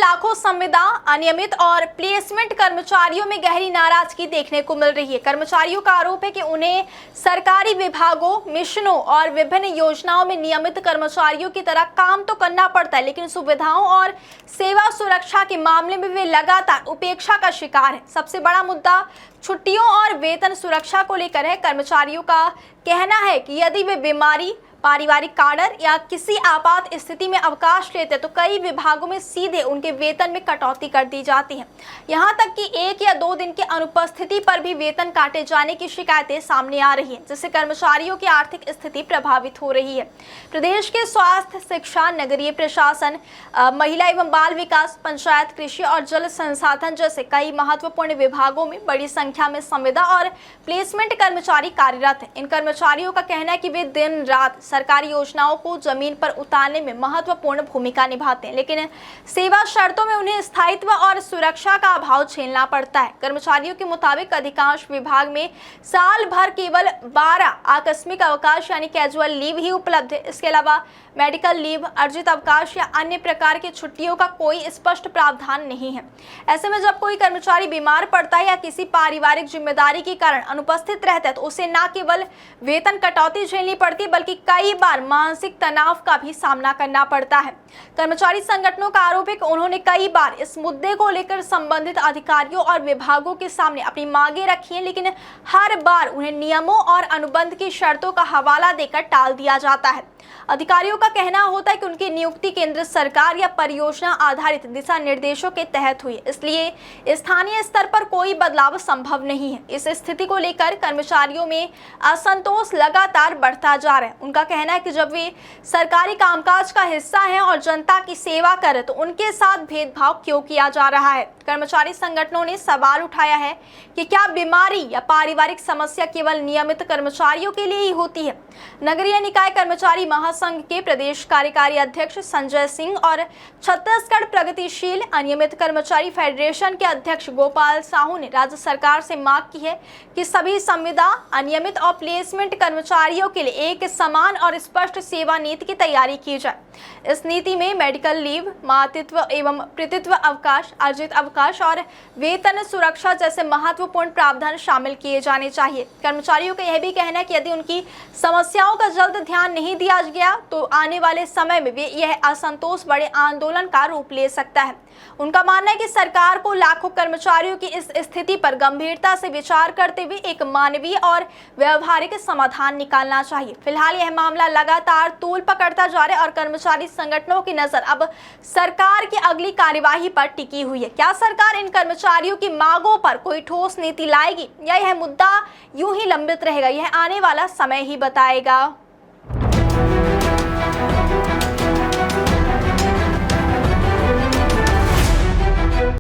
लाखों संविदा, अनियमित और प्लेसमेंट कर्मचारियों में गहरी नाराजगी देखने को मिल रही है। कर्मचारियों का आरोप है कि उन्हें सरकारी विभागों, मिशनों और विभिन्न योजनाओं में नियमित कर्मचारियों की तरह काम तो करना पड़ता है, लेकिन सुविधाओं और सेवा सुरक्षा के मामले में वे लगातार उपेक्षा का शिकार है। सबसे बड़ा मुद्दा छुट्टियों और वेतन सुरक्षा को लेकर है। कर्मचारियों का कहना है कि यदि वे बीमारी, पारिवारिक कारण या किसी आपात स्थिति में अवकाश लेते तो कई विभागों में सीधे उनके वेतन में कटौती कर दी जाती है। यहां तक कि 1 या 2 दिन की अनुपस्थिति पर भी वेतन काटे जाने की शिकायतें सामने आ रही हैं, जिससे कर्मचारियों की आर्थिक स्थिति प्रभावित हो रही है। प्रदेश के स्वास्थ्य, शिक्षा, नगरीय प्रशासन, महिला एवं बाल विकास, पंचायत, कृषि और जल संसाधन जैसे कई महत्वपूर्ण विभागों में बड़ी संख्या में संविदा और प्लेसमेंट कर्मचारी कार्यरत हैं। इन कर्मचारियों का कहना है कि वे दिन रात सरकारी योजनाओं को जमीन पर उतारने में महत्वपूर्ण भूमिका निभाते हैं, लेकिन सेवा शर्तों में उन्हें स्थायित्व और सुरक्षा का अभाव झेलना पड़ता है। कर्मचारियों के मुताबिक अधिकांश विभाग में साल भर केवल 12 आकस्मिक अवकाश यानी कैजुअल लीव ही उपलब्ध है। इसके अलावा मेडिकल लीव, अर्जित अवकाश या अन्य प्रकार की छुट्टियों का कोई स्पष्ट प्रावधान नहीं है। ऐसे में जब कोई कर्मचारी बीमार पड़ता है या किसी पारिवारिक जिम्मेदारी के कारण अनुपस्थित रहता है तो उसे न केवल वेतन कटौती झेलनी पड़ती बल्कि कई बार मानसिक तनाव का भी सामना करना पड़ता है। कर्मचारी संगठनों का आरोप है कि उन्होंने कई बार इस मुद्दे को लेकर संबंधित अधिकारियों और विभागों के सामने अपनी मांगे रखी हैं, लेकिन हर बार उन्हें नियमों और अनुबंध की शर्तों का हवाला देकर टाल दिया जाता है। अधिकारियों का कहना होता है कि उनकी नियुक्ति केंद्र सरकार या परियोजना आधारित दिशा निर्देशों के तहत हुई, इसलिए स्थानीय स्तर पर कोई बदलाव संभव नहीं है। इस स्थिति को लेकर कर्मचारियों में असंतोष लगातार बढ़ता जा रहा है। उनका कहना है कि जब वे सरकारी कामकाज का हिस्सा हैं और जनता की सेवा करें तो उनके साथ भेदभाव क्यों किया जा रहा है। कर्मचारी संगठनों ने सवाल उठाया है कि क्या बीमारी या पारिवारिक समस्या केवल नियमित कर्मचारियों के लिए ही होती है। नगरीय निकाय कर्मचारी महासंघ के प्रदेश कार्यकारी अध्यक्ष संजय सिंह और छत्तीसगढ़ प्रगतिशील अनियमित कर्मचारी फेडरेशन के अध्यक्ष गोपाल साहू ने राज्य सरकार से मांग की है कि सभी संविदा, अनियमित और प्लेसमेंट कर्मचारियों के लिए एक समान और स्पष्ट सेवा नीति की तैयारी की जाए। इस नीति में मेडिकल लीव, मातृत्व एवं पितृत्व अवकाश, अर्जित अवकाश और वेतन सुरक्षा जैसे महत्वपूर्ण प्रावधान शामिल किए जाने चाहिए। कर्मचारियों का यह भी कहना है कि यदि उनकी समस्याओं का जल्द ध्यान नहीं दिया गया तो आने वाले समय में भी यह असंतोष बड़े आंदोलन का रूप ले सकता है। उनका मानना है कि सरकार को लाखों कर्मचारियों की इस स्थिति पर गंभीरता से विचार करते हुए एक मानवीय और व्यवहारिक समाधान निकालना चाहिए। फिलहाल यह मामला लगातार तूल पकड़ता जा रहा है और कर्मचारी संगठनों की नजर अब सरकार की अगली कार्यवाही पर टिकी हुई है। क्या सरकार इन कर्मचारियों की मांगों पर कोई ठोस नीति लाएगी या यह मुद्दा यूं ही लंबित रहेगा, यह आने वाला समय ही बताएगा।